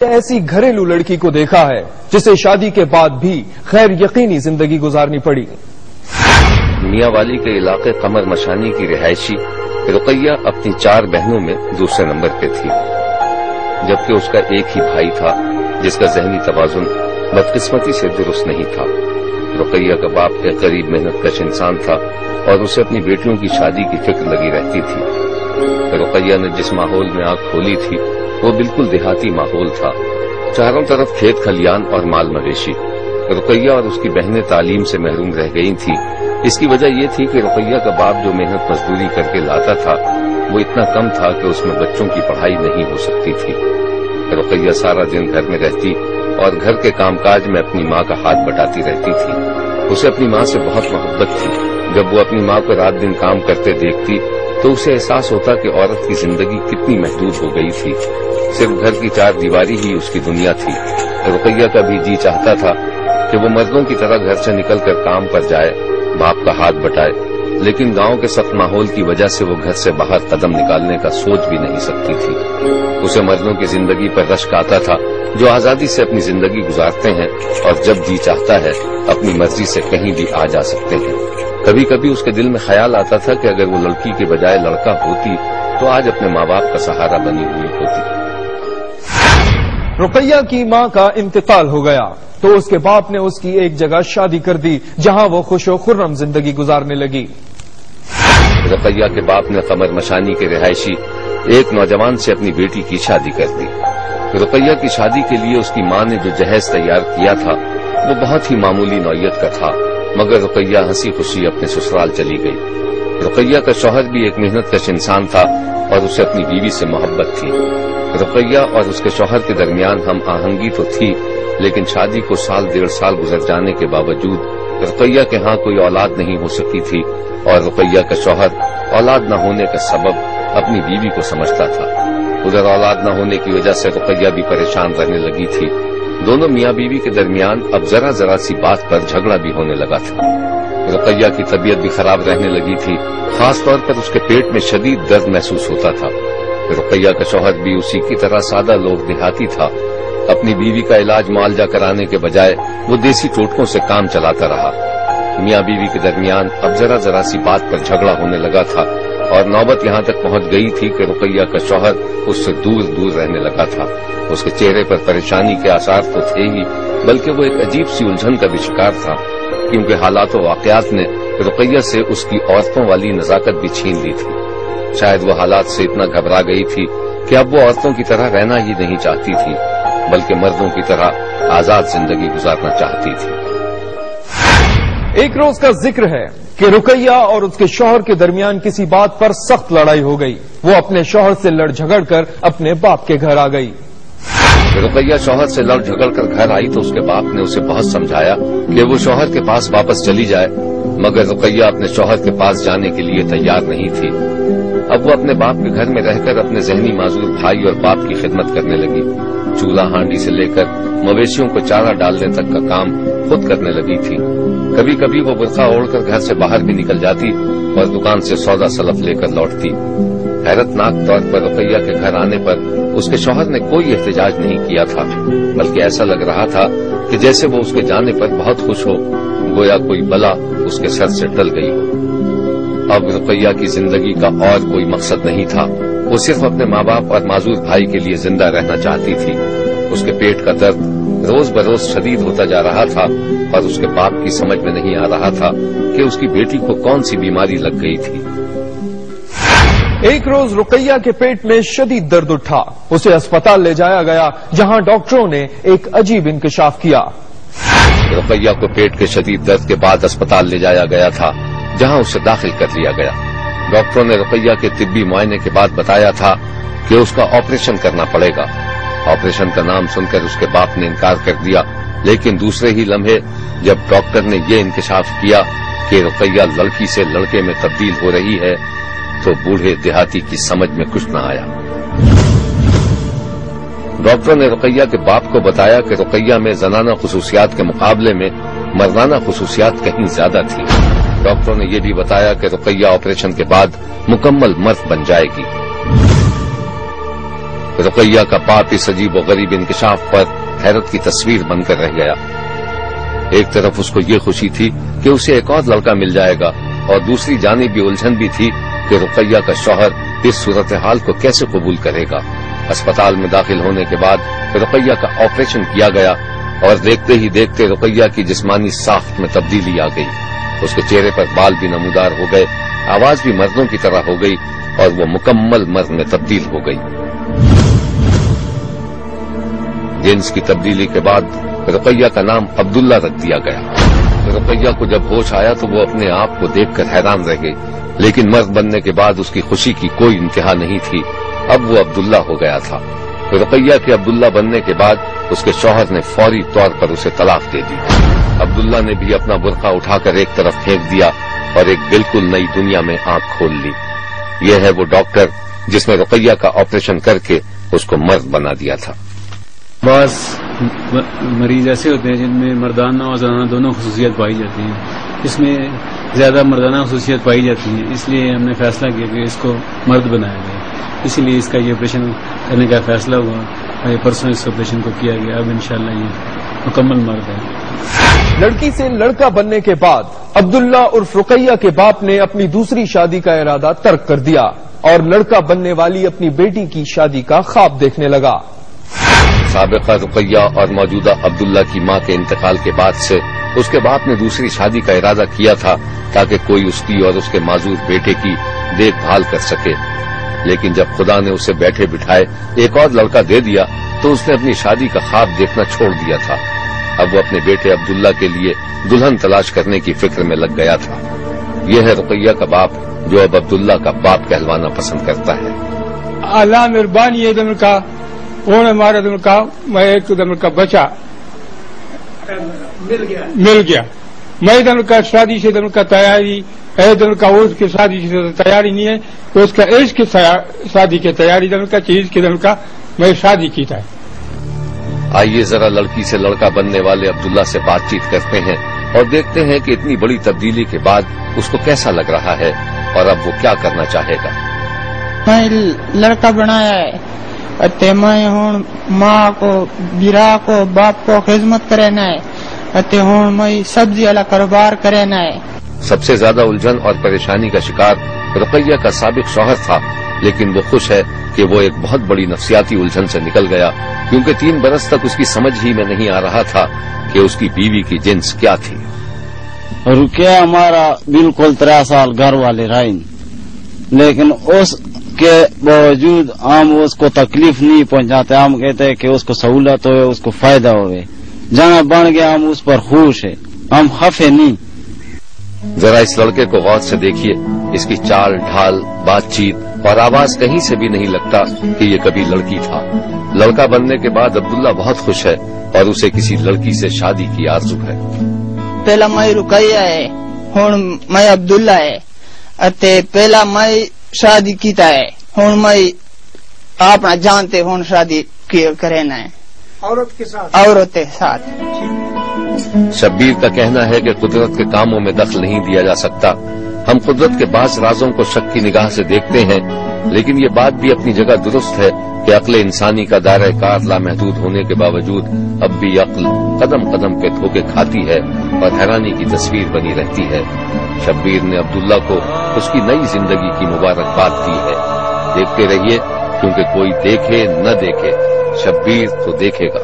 ایسی گھریلو لڑکی کو دیکھا ہے جسے شادی کے بعد بھی غیر یقینی زندگی گزارنی پڑی۔ میاں والی کے علاقے قمر مشانی کی رہائشی رقیہ اپنی 4 بہنوں میں دوسرے نمبر پہ تھی، جبکہ اس کا ایک ہی بھائی تھا جس کا ذہنی توازن بدقسمتی سے درست نہیں تھا۔ رقیہ کا باپ ایک غریب محنت کش انسان تھا اور اسے اپنی بیٹیوں کی شادی کی فکر لگی رہتی تھی۔ رقیہ نے جس ماحول میں آنکھ کھولی تھی وہ بالکل دیہاتی ماحول تھا، چاروں طرف کھیت کھلیان اور مال مویشی۔ رقیہ اور اس کی بہنیں تعلیم سے محروم رہ گئی تھیں۔ اس کی وجہ یہ تھی کہ رقیہ کا باپ جو محنت مزدوری کر کے لاتا تھا وہ اتنا کم تھا کہ اس میں بچوں کی پڑھائی نہیں ہو سکتی تھی۔ رقیہ سارا دن گھر میں رہتی اور گھر کے کام کاج میں اپنی ماں کا ہاتھ بٹاتی رہتی تھی۔ اسے اپنی ماں سے بہت محبت تھی۔ جب وہ اپنی ماں کو رات دن کام کرتے دیکھتی تو اسے احساس ہوتا کہ عورت کی زندگی کتنی محدود ہو گئی تھی، صرف گھر کی 4 دیواری ہی اس کی دنیا تھی۔ رقیہ کا بھی جی چاہتا تھا کہ وہ مردوں کی طرح گھر سے نکل کر کام پر جائے، باپ کا ہاتھ بٹائے، لیکن گاؤں کے سخت ماحول کی وجہ سے وہ گھر سے باہر قدم نکالنے کا سوچ بھی نہیں سکتی تھی۔ اسے مردوں کی زندگی پر رشک آتا تھا جو آزادی سے اپنی زندگی گزارتے ہیں اور جب جی چاہتا ہے اپنی مرضی سے کہیں بھی آ جا سکتے ہیں۔ کبھی کبھی اس کے دل میں خیال آتا تھا کہ اگر وہ لڑکی کے بجائے لڑکا ہوتی تو آج اپنے ماں باپ کا سہارا بنی ہوئی ہوتی۔ رقیہ کی ماں کا انتقال ہو گیا تو اس کے باپ نے اس کی ایک جگہ شادی کر دی جہاں وہ خوش و خرم زندگی گزارنے لگی۔ رقیہ کے باپ نے قمر مشانی کے رہائشی ایک نوجوان سے اپنی بیٹی کی شادی کر دی۔ رقیہ کی شادی کے لیے اس کی ماں نے جو جہیز تیار کیا تھا وہ بہت ہی معمولی نوعیت کا تھا، مگر رقیہ ہنسی خوشی اپنے سسرال چلی گئی۔ رقیہ کا شوہر بھی ایک محنت کش انسان تھا اور اسے اپنی بیوی سے محبت تھی۔ رقیہ اور اس کے شوہر کے درمیان ہم آہنگی تو تھی، لیکن شادی کو 1.5 سال گزر جانے کے باوجود رقیہ کے ہاں کوئی اولاد نہیں ہو سکی تھی اور رقیہ کا شوہر اولاد نہ ہونے کا سبب اپنی بیوی کو سمجھتا تھا۔ ادھر اولاد نہ ہونے کی وجہ سے رقیہ بھی پریشان رہنے لگی تھی۔ دونوں میاں بیوی کے درمیان اب ذرا سی بات پر جھگڑا بھی ہونے لگا تھا۔ رقیہ کی طبیعت بھی خراب رہنے لگی تھی، خاص طور پر اس کے پیٹ میں شدید درد محسوس ہوتا تھا۔ رقیہ کا شوہر بھی اسی کی طرح سادہ لوگ دیہاتی تھا۔ اپنی بیوی کا علاج معالجہ کرانے کے بجائے وہ دیسی ٹوٹکوں سے کام چلاتا رہا۔ میاں بیوی کے درمیان اب ذرا سی بات پر جھگڑا ہونے لگا تھا اور نوبت یہاں تک پہنچ گئی تھی کہ رقیہ کا شوہر اس سے دور رہنے لگا تھا۔ اس کے چہرے پر پریشانی کے آثار تو تھے ہی، بلکہ وہ ایک عجیب سی الجھن کا بھی شکار تھا، کیونکہ حالات و واقعات نے رقیہ سے اس کی عورتوں والی نزاکت بھی چھین لی تھی۔ شاید وہ حالات سے اتنا گھبرا گئی تھی کہ اب وہ عورتوں کی طرح رہنا ہی نہیں چاہتی تھی، بلکہ مردوں کی طرح آزاد زندگی گزارنا چاہتی تھی۔ ایک روز کا ذکر ہے کہ رقیہ اور اس کے شوہر کے درمیان کسی بات پر سخت لڑائی ہو گئی۔ وہ اپنے شوہر سے لڑ جھگڑ کر اپنے باپ کے گھر آ گئی۔ رقیہ شوہر سے لڑ جھگڑ کر گھر آئی تو اس کے باپ نے اسے بہت سمجھایا کہ وہ شوہر کے پاس واپس چلی جائے، مگر رقیہ اپنے شوہر کے پاس جانے کے لیے تیار نہیں تھی۔ اب وہ اپنے باپ کے گھر میں رہ کر اپنے ذہنی معذور بھائی اور باپ کی خدمت کرنے لگی۔ چولہا ہانڈی سے لے کر مویشیوں کو چارہ ڈالنے تک کا کام خود کرنے لگی تھی۔ کبھی کبھی وہ برقع اوڑھ کر گھر سے باہر بھی نکل جاتی اور دکان سے سودا سلف لے کر لوٹتی۔ حیرت ناک طور پر رقیہ کے گھر آنے پر اس کے شوہر نے کوئی احتجاج نہیں کیا تھا، بلکہ ایسا لگ رہا تھا کہ جیسے وہ اس کے جانے پر بہت خوش ہو، گویا کوئی بلا اس کے سر سے ٹل گئی ہو۔ اب رقیہ کی زندگی کا اور کوئی مقصد نہیں تھا، وہ صرف اپنے ماں باپ اور معذور بھائی کے لیے زندہ رہنا چاہتی تھی۔ اس کے پیٹ کا درد روز بروز شدید ہوتا جا رہا تھا اور اس کے باپ کی سمجھ میں نہیں آ رہا تھا کہ اس کی بیٹی کو کون سی بیماری لگ گئی تھی۔ ایک روز رقیہ کے پیٹ میں شدید درد اٹھا، اسے اسپتال لے جایا گیا جہاں ڈاکٹروں نے ایک عجیب انکشاف کیا۔ رقیہ کو پیٹ کے شدید درد کے بعد اسپتال لے جایا گیا تھا جہاں اسے داخل کر لیا گیا۔ ڈاکٹروں نے رقیہ کے طبی معائنے کے بعد بتایا تھا کہ اس کا آپریشن کرنا پڑے گا۔ آپریشن کا نام سن کر اس کے باپ نے انکار کر دیا، لیکن دوسرے ہی لمحے جب ڈاکٹر نے یہ انکشاف کیا کہ رقیہ لڑکی سے لڑکے میں تبدیل ہو رہی ہے تو بوڑھے دیہاتی کی سمجھ میں کچھ نہ آیا۔ ڈاکٹر نے رقیہ کے باپ کو بتایا کہ رقیہ میں زنانہ خصوصیات کے مقابلے میں مردانہ خصوصیات کہیں زیادہ تھی۔ ڈاکٹروں نے یہ بھی بتایا کہ رقیہ آپریشن کے بعد مکمل مرد بن جائے گی۔ رقیہ کا باپ اس عجیب و غریب انکشاف پر حیرت کی تصویر بن کر رہ گیا۔ ایک طرف اس کو یہ خوشی تھی کہ اسے ایک اور لڑکا مل جائے گا، اور دوسری جانب یہ الجھن بھی تھی کہ رقیہ کا شوہر اس صورتحال کو کیسے قبول کرے گا۔ اسپتال میں داخل ہونے کے بعد رقیہ کا آپریشن کیا گیا، اور دیکھتے ہی دیکھتے رقیہ کی جسمانی ساخت میں تبدیلی آ گئی۔ اس کے چہرے پر بال بھی نمودار ہو گئے، آواز بھی مردوں کی طرح ہو گئی، اور وہ مکمل مرد میں تبدیل ہو گئی۔ جنس کی تبدیلی کے بعد رقیہ کا نام عبداللہ رکھ دیا گیا۔ رقیہ کو جب ہوش آیا تو وہ اپنے آپ کو دیکھ کر حیران رہ گئی، لیکن مرد بننے کے بعد اس کی خوشی کی کوئی انتہا نہیں تھی۔ اب وہ عبداللہ ہو گیا تھا۔ رقیہ کے عبداللہ بننے کے بعد اس کے شوہر نے فوری طور پر اسے طلاق دے دی۔ عبداللہ نے بھی اپنا برقع اٹھا کر ایک طرف پھینک دیا اور ایک بالکل نئی دنیا میں آنکھ کھول لی۔ یہ ہے وہ ڈاکٹر جس نے رقیہ کا آپریشن کر کے اس کو مرد بنا دیا تھا۔ بعض مریض ایسے ہوتے ہیں جن میں مردانہ اور زنانہ دونوں خصوصیت پائی جاتی ہیں، اس میں زیادہ مردانہ خصوصیت پائی جاتی ہیں، اس لیے ہم نے فیصلہ کیا کہ اس کو مرد بنایا گیا، اسی لیے اس کا یہ آپریشن کرنے کا فیصلہ ہوا اور یہ پرسوں اس آپریشن کو کیا گیا۔ اب انشاءاللہ یہ مکمل مرد ہے۔ لڑکی سے لڑکا بننے کے بعد عبداللہ عرف رقیہ کے باپ نے اپنی دوسری شادی کا ارادہ ترک کر دیا اور لڑکا بننے والی اپنی بیٹی کی شادی کا خواب دیکھنے لگا۔ سابقہ رقیہ اور موجودہ عبداللہ کی ماں کے انتقال کے بعد سے اس کے باپ نے دوسری شادی کا ارادہ کیا تھا تاکہ کوئی اس کی اور اس کے معذور بیٹے کی دیکھ بھال کر سکے، لیکن جب خدا نے اسے بیٹھے بٹھائے ایک اور لڑکا دے دیا تو اس نے اپنی شادی کا خواب دیکھنا چھوڑ دیا تھا۔ اب وہ اپنے بیٹے عبداللہ کے لیے دلہن تلاش کرنے کی فکر میں لگ گیا تھا۔ یہ ہے رقیہ کا باپ جو اب عبداللہ کا باپ کہلوانا پسند کرتا ہے۔ اللہ مہربانی ہے دم کا انہوں نے ہمارا دم کا میں ایک دم کا بچہ مل گیا۔ میں دم کا شادی سے دم کا تیاری ہے، دم کا اس کی شادی سے تیاری نہیں ہے، اس کا عشق کی شادی کی تیاری دم کا چیز کی دم کا میں شادی کی تھا۔ آئیے ذرا لڑکی سے لڑکا بننے والے عبداللہ سے بات چیت کرتے ہیں اور دیکھتے ہیں کہ اتنی بڑی تبدیلی کے بعد اس کو کیسا لگ رہا ہے اور اب وہ کیا کرنا چاہے گا۔ میں لڑکا بنایا ہے، میں ہوں ماں کو بیرا کو باپ کو خدمت کرنا ہے، ہوں میں سبزی والا کاروبار کرنا ہے۔ سب سے زیادہ الجھن اور پریشانی کا شکار رقیہ کا سابق شوہر تھا، لیکن وہ خوش ہے کہ وہ ایک بہت بڑی نفسیاتی الجھن سے نکل گیا، کیونکہ 3 برس تک اس کی سمجھ ہی میں نہیں آ رہا تھا کہ اس کی بیوی کی جنس کیا تھی۔ رکیا ہمارا بالکل 3 سال گھر والے رہے، لیکن اس کے باوجود ہم اس کو تکلیف نہیں پہنچاتے، ہم کہتے ہیں کہ اس کو سہولت ہوئے، اس کو فائدہ ہوئے، جہاں بن گیا ہم اس پر خوش ہیں، ہم خفے نہیں۔ ذرا اس لڑکے کو غور سے دیکھیے، اس کی چال ڈھال، بات چیت اور آواز کہیں سے بھی نہیں لگتا کہ یہ کبھی لڑکی تھا۔ لڑکا بننے کے بعد عبداللہ بہت خوش ہے اور اسے کسی لڑکی سے شادی کی آرزو ہے۔ پہلا میں رقیہ ہے، ہوں میں عبداللہ ہے، پہلا میں شادی کیتا ہے، ہوں میں آپ جانتے ہوں شادی کرنا ہے عورت کے ساتھ۔ شبیر کا کہنا ہے کہ قدرت کے کاموں میں دخل نہیں دیا جا سکتا۔ ہم قدرت کے بعض رازوں کو شک کی نگاہ سے دیکھتے ہیں، لیکن یہ بات بھی اپنی جگہ درست ہے کہ عقل انسانی کا دائرہ کار لامحدود ہونے کے باوجود اب بھی عقل قدم قدم پہ دھوکے کھاتی ہے اور حیرانی کی تصویر بنی رہتی ہے۔ شبیر نے عبداللہ کو اس کی نئی زندگی کی مبارکباد دی ہے۔ دیکھتے رہیے، کیونکہ کوئی دیکھے نہ دیکھے، شبیر تو دیکھے گا۔